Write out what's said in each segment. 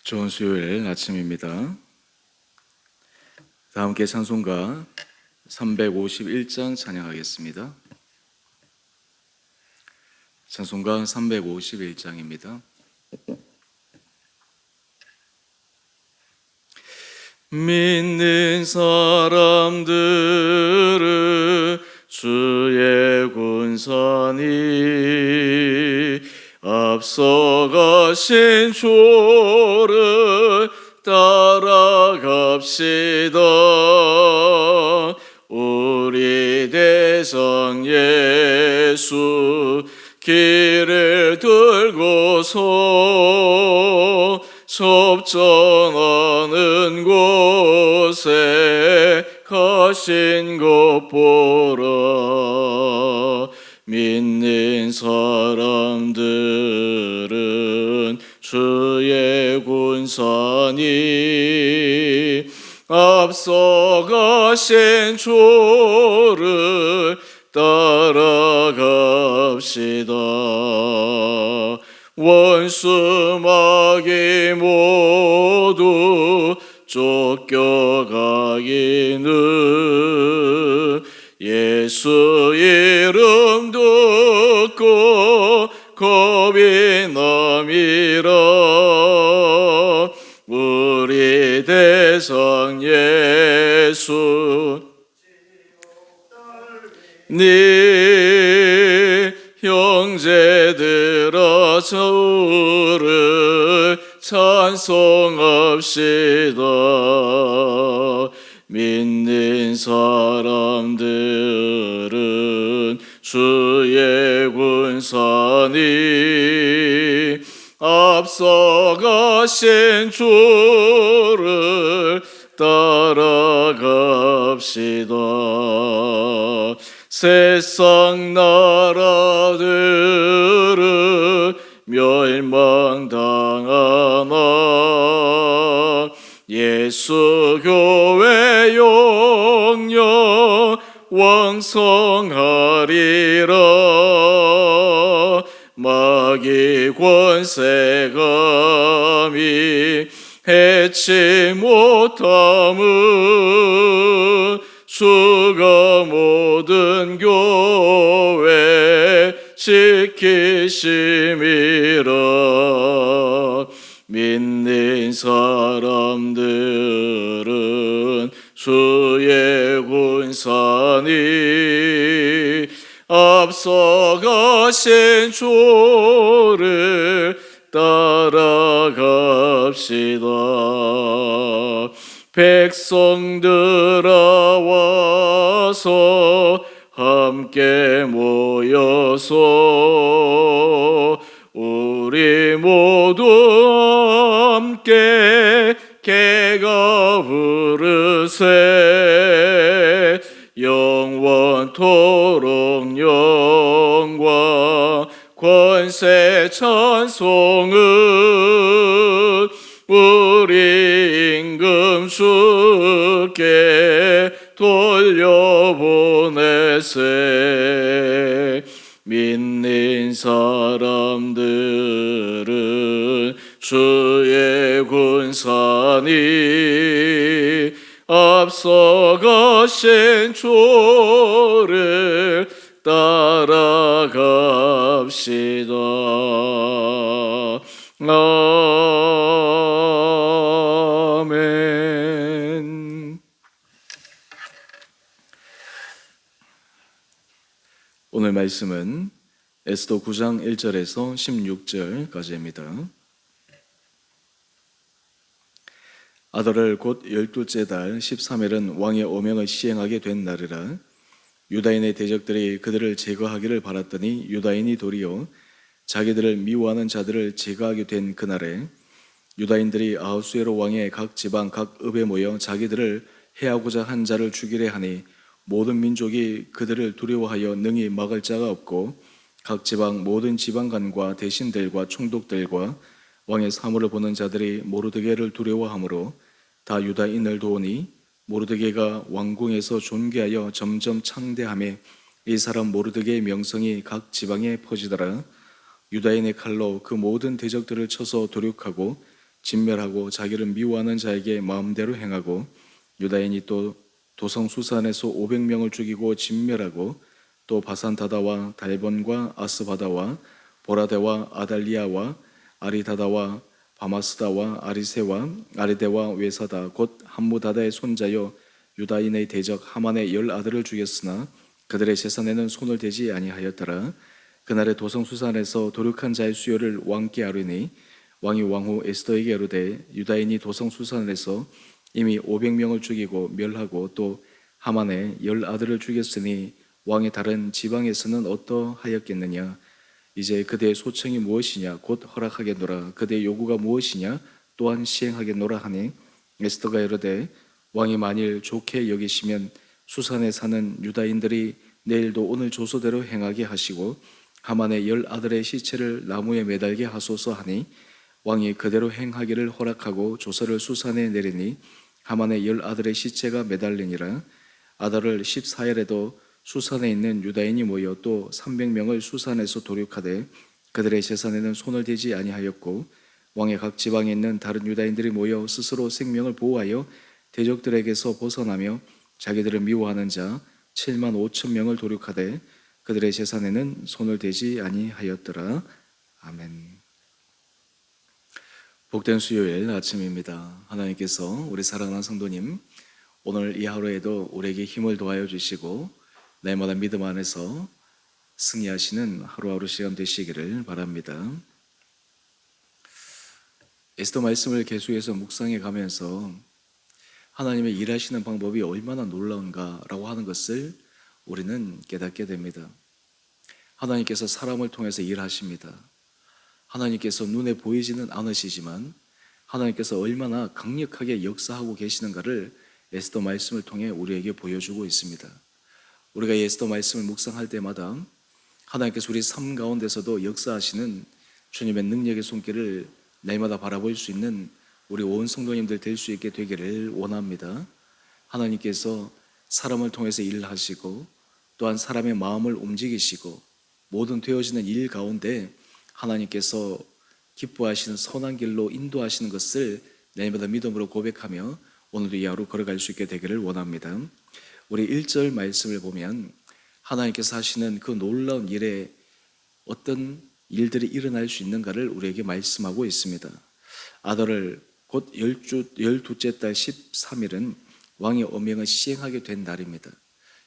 좋은 수요일 아침입니다. 다 함께 찬송가 351장 찬양하겠습니다. 찬송가 351장입니다. 믿는 사람들은 주의 군사니 앞서가신 주를 따라갑시다. 우리 대상 예수 길을 들고서 접전하는 곳에 가신 것 보라. 믿는 사람들은 주의 군사니 앞서가신 주를 따라갑시다. 원수 마귀 모두 쫓겨가기는 예수 이름 듣고 겁이 남이라. 우리 대상 예수 네 형제들아 주를 찬송합시다. 믿는 사람들은 주의 군사니 앞서가신 주를 따라갑시다. 세상 나라들은 멸망당하나 예수 교회 영영 왕성하리라. 마귀 권세 감히 해치 못함은 주가 모든 교회 지키심이라. 믿는 사람들은 주의 군사니 앞서가신 주를 따라갑시다. 백성들아 와서 함께 모여서 우리 모두 함께 개가 부르세. 영원토록 영광 권세 찬송은 우리 임금 주께 돌려보내세. 믿는 사람들은 주의 군사니 앞서가신 주를 따라갑시다. 아멘. 오늘 말씀은 에스더 9장 1절에서 16절까지입니다. 아달월 곧 12째 달 13일은 왕의 오명을 시행하게 된 날이라. 유다인의 대적들이 그들을 제거하기를 바랐더니 유다인이 도리어 자기들을 미워하는 자들을 제거하게 된 그날에 유다인들이 아하수에로 왕의 각 지방 각 읍에 모여 자기들을 해하고자 한 자를 죽이려 하니 모든 민족이 그들을 두려워하여 능히 막을 자가 없고 각 지방 모든 지방관과 대신들과 총독들과 왕의 사물을 보는 자들이 모르드게를 두려워하므로 다 유다인을 도우니 모르드게가 왕궁에서 존귀하여 점점 창대하며 이 사람 모르드게의 명성이 각 지방에 퍼지더라. 유다인의 칼로 그 모든 대적들을 쳐서 도륙하고 진멸하고 자기를 미워하는 자에게 마음대로 행하고 유다인이 또 도성수산에서 500명을 죽이고 진멸하고 또 바산다다와 달본과 아스바다와 보라데와 아달리아와 아리다다와 바마스다와 아리세와 아리데와 외사다 곧 함무다다의 손자여 유다인의 대적 하만의 10 아들을 죽였으나 그들의 재산에는 손을 대지 아니하였더라. 그날의 도성수산에서 도륙한 자의 수요를 왕께 아뢰니 왕이 왕후 에스더에게 이르되 유다인이 도성수산에서 이미 500명을 죽이고 멸하고 또 하만의 10 아들을 죽였으니 왕의 다른 지방에서는 어떠하였겠느냐. 이제 그대의 소청이 무엇이냐 곧 허락하겠노라. 그대의 요구가 무엇이냐 또한 시행하겠노라 하니 에스더가 이르되 왕이 만일 좋게 여기시면 수산에 사는 유다인들이 내일도 오늘 조서대로 행하게 하시고 하만의 10 아들의 시체를 나무에 매달게 하소서 하니 왕이 그대로 행하기를 허락하고 조서를 수산에 내리니 하만의 10 아들의 시체가 매달리니라. 아달을 14일에도 수산에 있는 유다인이 모여 또 300명을 수산에서 도륙하되 그들의 재산에는 손을 대지 아니하였고 왕의 각 지방에 있는 다른 유다인들이 모여 스스로 생명을 보호하여 대적들에게서 벗어나며 자기들을 미워하는 자 7만 5천 명을 도륙하되 그들의 재산에는 손을 대지 아니하였더라. 아멘. 복된 수요일 아침입니다. 하나님께서 우리 사랑하는 성도님 오늘 이 하루에도 우리에게 힘을 더하여 주시고 날마다 믿음 안에서 승리하시는 하루하루 시간 되시기를 바랍니다. 에스더 말씀을 계속해서 묵상해 가면서 하나님의 일하시는 방법이 얼마나 놀라운가라고 하는 것을 우리는 깨닫게 됩니다. 하나님께서 사람을 통해서 일하십니다. 하나님께서 눈에 보이지는 않으시지만 하나님께서 얼마나 강력하게 역사하고 계시는가를 에스더 말씀을 통해 우리에게 보여주고 있습니다. 우리가 에스더 말씀을 묵상할 때마다 하나님께서 우리 삶 가운데서도 역사하시는 주님의 능력의 손길을 날마다 바라볼 수 있는 우리 온 성도님들 될 수 있게 되기를 원합니다. 하나님께서 사람을 통해서 일을 하시고 또한 사람의 마음을 움직이시고 모든 되어지는 일 가운데 하나님께서 기뻐하시는 선한 길로 인도하시는 것을 날마다 믿음으로 고백하며 오늘도 이 하루 걸어갈 수 있게 되기를 원합니다. 우리 1절 말씀을 보면 하나님께서 하시는 그 놀라운 일에 어떤 일들이 일어날 수 있는가를 우리에게 말씀하고 있습니다. 아달을 곧 12째 달 13일은 왕의 어명을 시행하게 된 날입니다.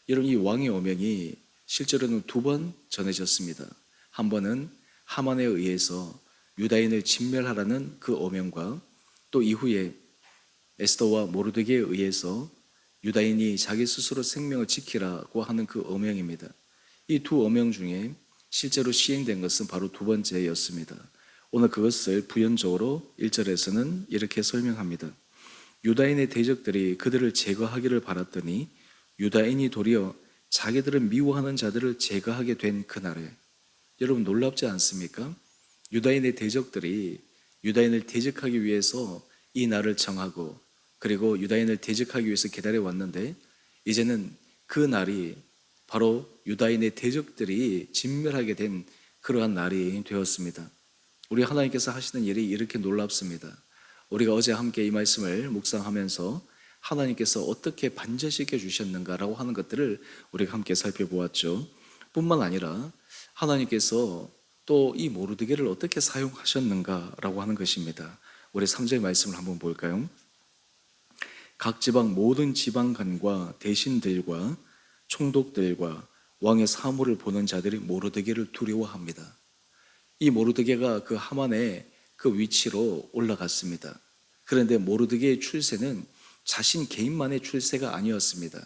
여러분, 이 왕의 어명이 실제로는 2번 전해졌습니다. 한 번은 하만에 의해서 유다인을 진멸하라는 그 어명과 또 이후에 에스더와 모르드게에 의해서 유다인이 자기 스스로 생명을 지키라고 하는 그 어명입니다. 이 2 어명 중에 실제로 시행된 것은 바로 2번째였습니다. 오늘 그것을 부연적으로 1절에서는 이렇게 설명합니다. 유다인의 대적들이 그들을 제거하기를 바랐더니 유다인이 도리어 자기들을 미워하는 자들을 제거하게 된 그날에, 여러분 놀랍지 않습니까? 유다인의 대적들이 유다인을 대적하기 위해서 이 날을 정하고 그리고 유다인을 대적하기 위해서 기다려 왔는데 이제는 그 날이 바로 유다인의 대적들이 진멸하게 된 그러한 날이 되었습니다. 우리 하나님께서 하시는 일이 이렇게 놀랍습니다. 우리가 어제 함께 이 말씀을 묵상하면서 하나님께서 어떻게 반전시켜 주셨는가라고 하는 것들을 우리가 함께 살펴보았죠. 뿐만 아니라 하나님께서 또 이 모르드게를 어떻게 사용하셨는가라고 하는 것입니다. 우리 3절 말씀을 한번 볼까요? 각 지방 모든 지방관과 대신들과 총독들과 왕의 사물을 보는 자들이 모르드게를 두려워합니다. 이 모르드게가 그 하만의 그 위치로 올라갔습니다. 그런데 모르드게의 출세는 자신 개인만의 출세가 아니었습니다.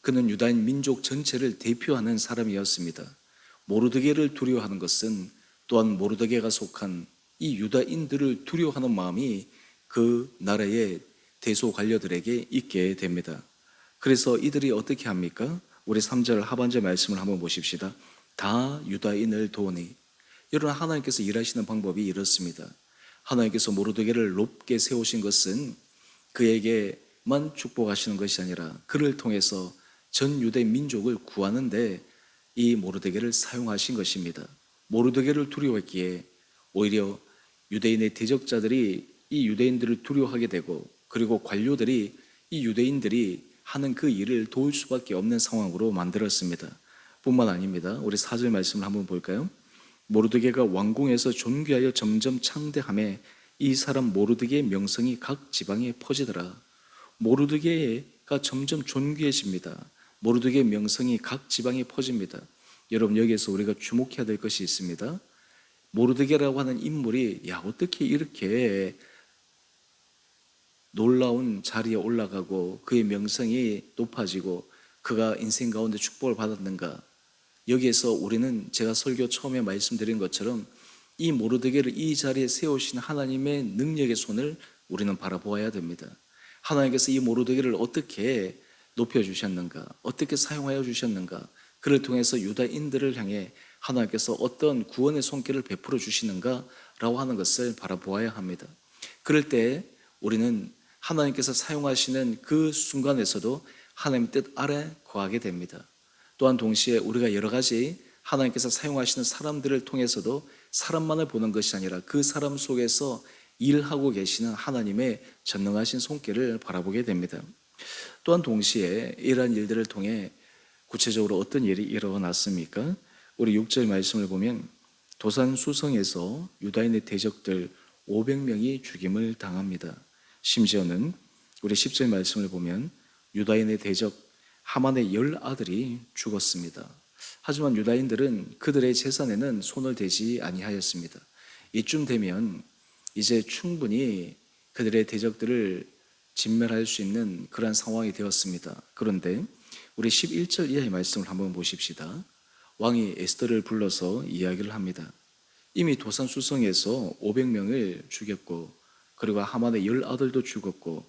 그는 유다인 민족 전체를 대표하는 사람이었습니다. 모르드게를 두려워하는 것은 또한 모르드게가 속한 이 유다인들을 두려워하는 마음이 그 나라의 대소 관료들에게 있게 됩니다. 그래서 이들이 어떻게 합니까? 우리 3절 하반절 말씀을 한번 보십시다. 다 유다인을 도우니. 여러분, 하나님께서 일하시는 방법이 이렇습니다. 하나님께서 모르드게를 높게 세우신 것은 그에게만 축복하시는 것이 아니라 그를 통해서 전 유대 민족을 구하는데 이 모르드게를 사용하신 것입니다. 모르드게를 두려워했기에 오히려 유대인의 대적자들이 이 유대인들을 두려워하게 되고, 그리고 관료들이 이 유대인들이 하는 그 일을 도울 수밖에 없는 상황으로 만들었습니다. 뿐만 아닙니다. 우리 4절 말씀을 한번 볼까요? 모르드게가 왕궁에서 존귀하여 점점 창대함에 이 사람 모르드게의 명성이 각 지방에 퍼지더라. 모르드게가 점점 존귀해집니다. 모르드게의 명성이 각 지방에 퍼집니다. 여러분, 여기에서 우리가 주목해야 될 것이 있습니다. 모르드게라고 하는 인물이 어떻게 이렇게 놀라운 자리에 올라가고 그의 명성이 높아지고 그가 인생 가운데 축복을 받았는가? 여기에서 우리는 제가 설교 처음에 말씀드린 것처럼 이 모르드게를 이 자리에 세우신 하나님의 능력의 손을 우리는 바라보아야 됩니다. 하나님께서 이 모르드게를 어떻게 높여주셨는가, 어떻게 사용하여 주셨는가, 그를 통해서 유다인들을 향해 하나님께서 어떤 구원의 손길을 베풀어 주시는가라고 하는 것을 바라보아야 합니다. 그럴 때 우리는 하나님께서 사용하시는 그 순간에서도 하나님의 뜻 아래 거하게 됩니다. 또한 동시에 우리가 여러 가지 하나님께서 사용하시는 사람들을 통해서도 사람만을 보는 것이 아니라 그 사람 속에서 일하고 계시는 하나님의 전능하신 손길을 바라보게 됩니다. 또한 동시에 이러한 일들을 통해 구체적으로 어떤 일이 일어났습니까? 우리 6절 말씀을 보면 도산 수성에서 유다인의 대적들 500명이 죽임을 당합니다. 심지어는 우리 10절 말씀을 보면 유다인의 대적 하만의 10아들이 죽었습니다. 하지만 유다인들은 그들의 재산에는 손을 대지 아니하였습니다. 이쯤 되면 이제 충분히 그들의 대적들을 진멸할 수 있는 그러한 상황이 되었습니다. 그런데 우리 11절 이하의 말씀을 한번 보십시다. 왕이 에스더를 불러서 이야기를 합니다. 이미 도산수성에서 500명을 죽였고, 그리고 하만의 10아들도 죽었고,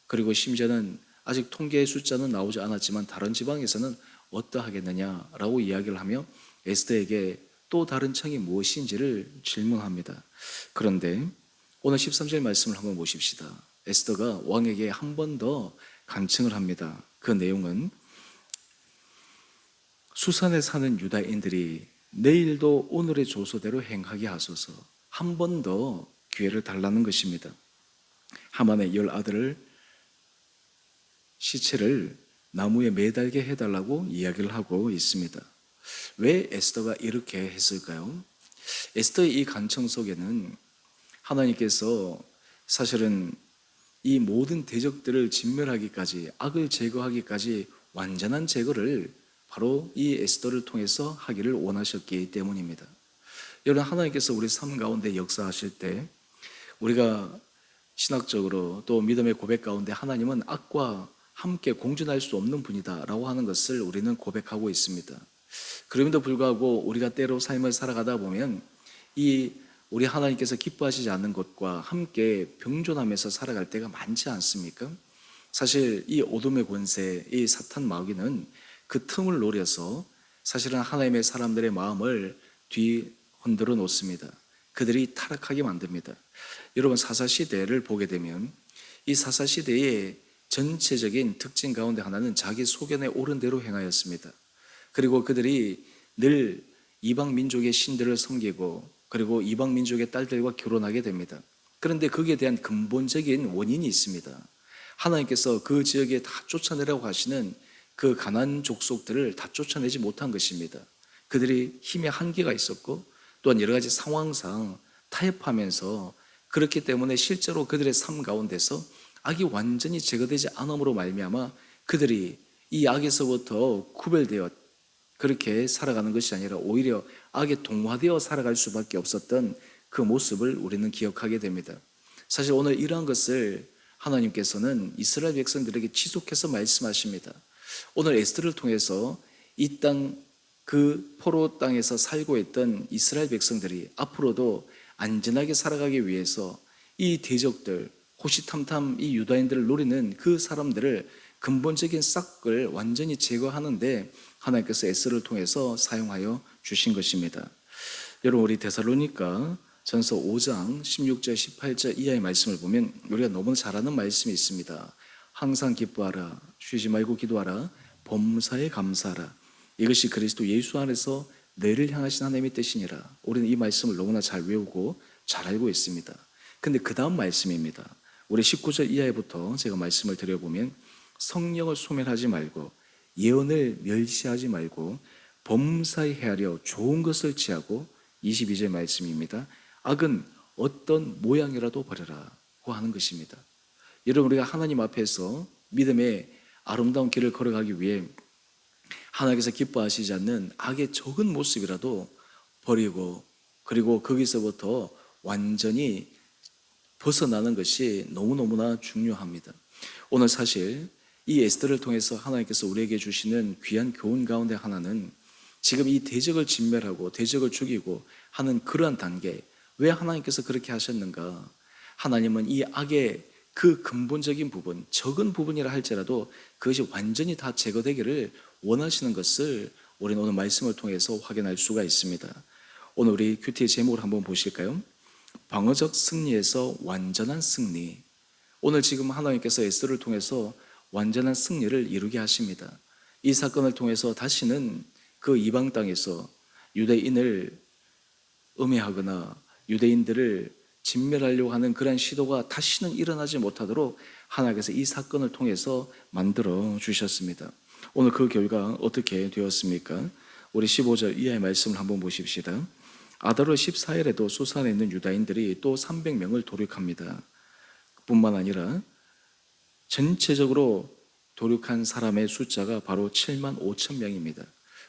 그리고 심지어는 아직 통계의 숫자는 나오지 않았지만 다른 지방에서는 어떠하겠느냐라고 이야기를 하며 에스더에게 또 다른 청이 무엇인지를 질문합니다. 그런데 오늘 13절 말씀을 한번 보십시다. 에스더가 왕에게 한 번 더 간청을 합니다. 그 내용은 수산에 사는 유다인들이 내일도 오늘의 조서대로 행하게 하소서, 한 번 더 기회를 달라는 것입니다. 하만의 10아들을 시체를 나무에 매달게 해달라고 이야기를 하고 있습니다. 왜 에스더가 이렇게 했을까요? 에스더의 이 간청 속에는 하나님께서 사실은 이 모든 대적들을 진멸하기까지, 악을 제거하기까지 완전한 제거를 바로 이 에스더를 통해서 하기를 원하셨기 때문입니다. 여러분, 하나님께서 우리 삶 가운데 역사하실 때 우리가 신학적으로 또 믿음의 고백 가운데 하나님은 악과 함께 공존할 수 없는 분이다 라고 하는 것을 우리는 고백하고 있습니다. 그럼에도 불구하고 우리가 때로 삶을 살아가다 보면 이 우리 하나님께서 기뻐하시지 않는 것과 함께 병존하면서 살아갈 때가 많지 않습니까? 사실 이 어둠의 권세, 이 사탄 마귀는 그 틈을 노려서 사실은 하나님의 사람들의 마음을 뒤흔들어 놓습니다. 그들이 타락하게 만듭니다. 여러분, 사사시대를 보게 되면 이 사사시대의 전체적인 특징 가운데 하나는 자기 소견에 옳은 대로 행하였습니다. 그리고 그들이 늘 이방 민족의 신들을 섬기고 그리고 이방 민족의 딸들과 결혼하게 됩니다. 그런데 거기에 대한 근본적인 원인이 있습니다. 하나님께서 그 지역에 다 쫓아내라고 하시는 그 가나안 족속들을 다 쫓아내지 못한 것입니다. 그들이 힘의 한계가 있었고 또한 여러 가지 상황상 타협하면서, 그렇기 때문에 실제로 그들의 삶 가운데서 악이 완전히 제거되지 않음으로 말미암아 그들이 이 악에서부터 구별되어 그렇게 살아가는 것이 아니라 오히려 악에 동화되어 살아갈 수밖에 없었던 그 모습을 우리는 기억하게 됩니다. 사실 오늘 이러한 것을 하나님께서는 이스라엘 백성들에게 지속해서 말씀하십니다. 오늘 에스더를 통해서 이 땅, 그 포로 땅에서 살고 있던 이스라엘 백성들이 앞으로도 안전하게 살아가기 위해서 이 대적들, 호시탐탐 이 유다인들을 노리는 그 사람들을 근본적인 싹을 완전히 제거하는데 하나님께서 에스더를 통해서 사용하여 주신 것입니다. 여러분, 우리 데살로니가 전서 5장 16절 18절 이하의 말씀을 보면 우리가 너무 잘 아는 말씀이 있습니다. 항상 기뻐하라, 쉬지 말고 기도하라, 범사에 감사하라, 이것이 그리스도 예수 안에서 너희를 향하신 하나님의 뜻이니라. 우리는 이 말씀을 너무나 잘 외우고 잘 알고 있습니다. 근데 그 다음 말씀입니다. 우리 19절 이하부터 제가 말씀을 드려보면 성령을 소멸하지 말고 예언을 멸시하지 말고 범사에 헤아려 좋은 것을 취하고 22절 말씀입니다. 악은 어떤 모양이라도 버려라고 하는 것입니다. 여러분, 우리가 하나님 앞에서 믿음의 아름다운 길을 걸어가기 위해 하나님께서 기뻐하시지 않는 악의 적은 모습이라도 버리고, 그리고 거기서부터 완전히 벗어나는 것이 너무너무나 중요합니다. 오늘 사실 이 에스더를 통해서 하나님께서 우리에게 주시는 귀한 교훈 가운데 하나는 지금 이 대적을 진멸하고 대적을 죽이고 하는 그러한 단계, 왜 하나님께서 그렇게 하셨는가? 하나님은 이 악의 그 근본적인 부분, 적은 부분이라 할지라도 그것이 완전히 다 제거되기를 원하시는 것을 우리는 오늘 말씀을 통해서 확인할 수가 있습니다. 오늘 우리 큐티의 제목을 한번 보실까요? 방어적 승리에서 완전한 승리. 오늘 지금 하나님께서 에스더를 통해서 완전한 승리를 이루게 하십니다. 이 사건을 통해서 다시는 그 이방 땅에서 유대인을 음해하거나 유대인들을 진멸하려고 하는 그런 시도가 다시는 일어나지 못하도록 하나님께서 이 사건을 통해서 만들어 주셨습니다. 오늘 그 결과 어떻게 되었습니까? 우리 15절 이하의 말씀을 한번 보십시다. 아달월 14일에도 수산에 있는 유다인들이 또 300명을 도륙합니다. 뿐만 아니라 전체적으로 도륙한 사람의 숫자가 바로 7만 5천 명입니다.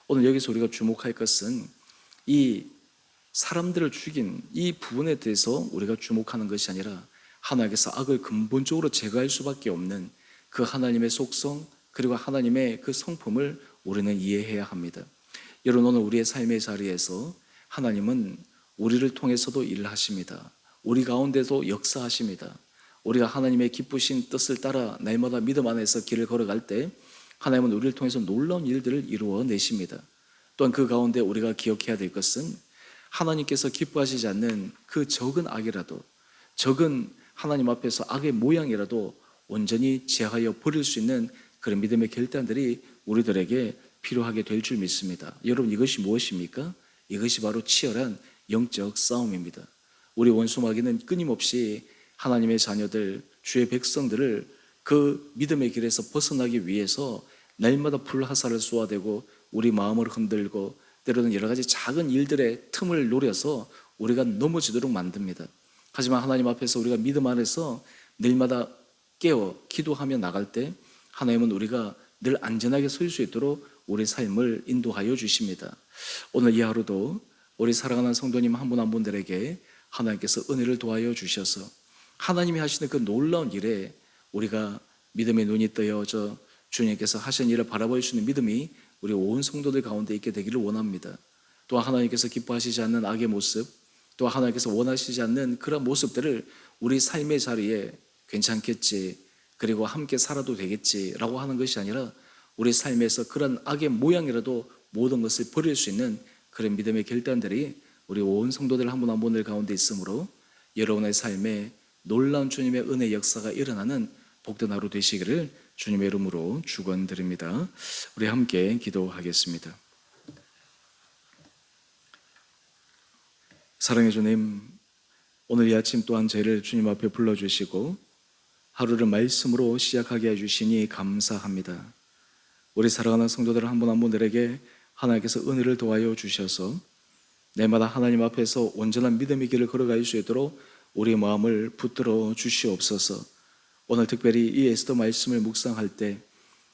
오늘 여기서 우리가 주목할 것은 이 사람들을 죽인 이 부분에 대해서 우리가 주목하는 것이 아니라 하나님께서 악을 근본적으로 제거할 수밖에 없는 그 하나님의 속성, 그리고 하나님의 그 성품을 우리는 이해해야 합니다. 여러분, 오늘 우리의 삶의 자리에서 하나님은 우리를 통해서도 일을 하십니다. 우리 가운데도 역사하십니다. 우리가 하나님의 기쁘신 뜻을 따라 날마다 믿음 안에서 길을 걸어갈 때 하나님은 우리를 통해서 놀라운 일들을 이루어내십니다. 또한 그 가운데 우리가 기억해야 될 것은 하나님께서 기뻐하시지 않는 그 적은 악이라도, 적은 하나님 앞에서 악의 모양이라도 온전히 제하여 버릴 수 있는 그런 믿음의 결단들이 우리들에게 필요하게 될 줄 믿습니다. 여러분, 이것이 무엇입니까? 이것이 바로 치열한 영적 싸움입니다. 우리 원수 마귀는 끊임없이 하나님의 자녀들, 주의 백성들을 그 믿음의 길에서 벗어나기 위해서 날마다 불화살을 쏘아대고 우리 마음을 흔들고 때로는 여러 가지 작은 일들의 틈을 노려서 우리가 넘어지도록 만듭니다. 하지만 하나님 앞에서 우리가 믿음 안에서 늘마다 깨어 기도하며 나갈 때 하나님은 우리가 늘 안전하게 설 수 있도록 우리 삶을 인도하여 주십니다. 오늘 이 하루도 우리 사랑하는 성도님 한 분 한 분들에게 하나님께서 은혜를 도하여 주셔서 하나님이 하시는 그 놀라운 일에 우리가 믿음의 눈이 뜨여져 주님께서 하신 일을 바라볼 수 있는 믿음이 우리 온 성도들 가운데 있게 되기를 원합니다. 또 하나님께서 기뻐하시지 않는 악의 모습, 또 하나님께서 원하시지 않는 그런 모습들을 우리 삶의 자리에 괜찮겠지, 그리고 함께 살아도 되겠지라고 하는 것이 아니라 우리 삶에서 그런 악의 모양이라도 모든 것을 버릴 수 있는 그런 믿음의 결단들이 우리 온 성도들 한 분 한 분들 가운데 있으므로 여러분의 삶에 놀라운 주님의 은혜 역사가 일어나는 복된 하루 되시기를 주님의 이름으로 축원드립니다. 우리 함께 기도하겠습니다. 사랑의 주님, 오늘 이 아침 또한 저희를 주님 앞에 불러주시고 하루를 말씀으로 시작하게 해주시니 감사합니다. 우리 사랑하는 성도들 한 분 한 분들에게 하나님께서 은혜를 도하여 주셔서 내마다 하나님 앞에서 온전한 믿음의 길을 걸어갈 수 있도록 우리의 마음을 붙들어 주시옵소서. 오늘 특별히 이 에스더 말씀을 묵상할 때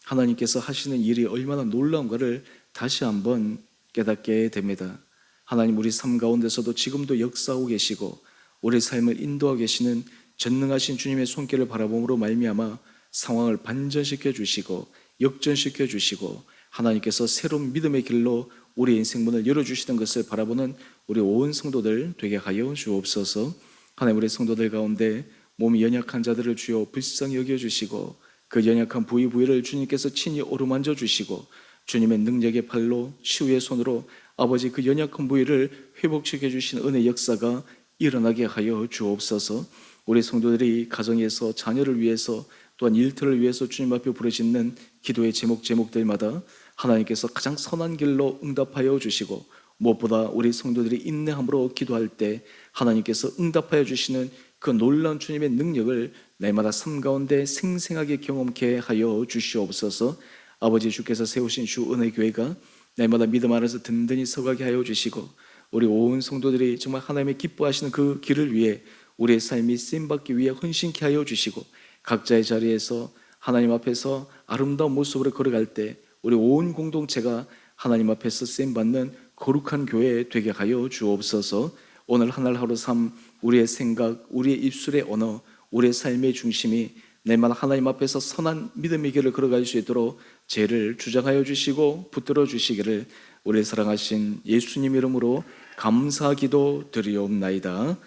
하나님께서 하시는 일이 얼마나 놀라운가를 다시 한번 깨닫게 됩니다. 하나님, 우리 삶 가운데서도 지금도 역사하고 계시고 우리 삶을 인도하고 계시는 전능하신 주님의 손길을 바라봄으로 말미암아 상황을 반전시켜 주시고 역전시켜 주시고 하나님께서 새로운 믿음의 길로 우리 인생문을 열어주시는 것을 바라보는 우리 온 성도들 되게 하여 주옵소서. 하나님, 우리 성도들 가운데 몸이 연약한 자들을 주여 불쌍히 여겨주시고 그 연약한 부위부위를 주님께서 친히 어루만져 주시고 주님의 능력의 팔로 치유의 손으로 아버지 그 연약한 부위를 회복시켜 주시는 은혜 역사가 일어나게 하여 주옵소서. 우리 성도들이 가정에서 자녀를 위해서 또한 일터를 위해서 주님 앞에 부르짖는 기도의 제목들마다 하나님께서 가장 선한 길로 응답하여 주시고 무엇보다 우리 성도들이 인내함으로 기도할 때 하나님께서 응답하여 주시는 그 놀라운 주님의 능력을 날마다 삶 가운데 생생하게 경험케 하여 주시옵소서. 아버지, 주께서 세우신 주 은혜 교회가 날마다 믿음 안에서 든든히 서가게 하여 주시고, 우리 온 성도들이 정말 하나님의 기뻐하시는 그 길을 위해 우리의 삶이 쓰임받기 위해 헌신케 하여 주시고, 각자의 자리에서 하나님 앞에서 아름다운 모습으로 걸어갈 때 우리 온 공동체가 하나님 앞에서 쓰임받는 거룩한 교회 되게 하여 주옵소서. 오늘 하늘 하루 삶, 우리의 생각, 우리의 입술의 언어, 우리의 삶의 중심이 날마다 하나님 앞에서 선한 믿음의 길을 걸어갈 수 있도록 죄를 주장하여 주시고 붙들어 주시기를 우리 사랑하신 예수님 이름으로 감사기도 드리옵나이다.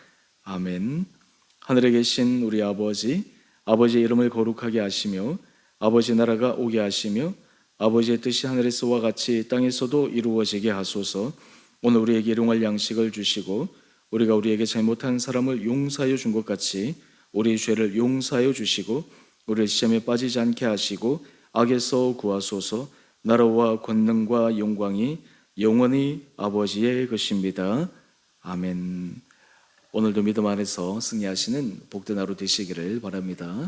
아멘. 하늘에 계신 우리 아버지, 아버지의 이름을 거룩하게 하시며 아버지 나라가 오게 하시며 아버지의 뜻이 하늘에서와 같이 땅에서도 이루어지게 하소서. 오늘 우리에게 일용할 양식을 주시고 우리가 우리에게 잘못한 사람을 용서하여 준 것 같이 우리의 죄를 용서하여 주시고 우리를 시험에 빠지지 않게 하시고 악에서 구하소서. 나라와 권능과 영광이 영원히 아버지의 것입니다. 아멘. 오늘도 믿음 안에서 승리하시는 복된 하루 되시기를 바랍니다.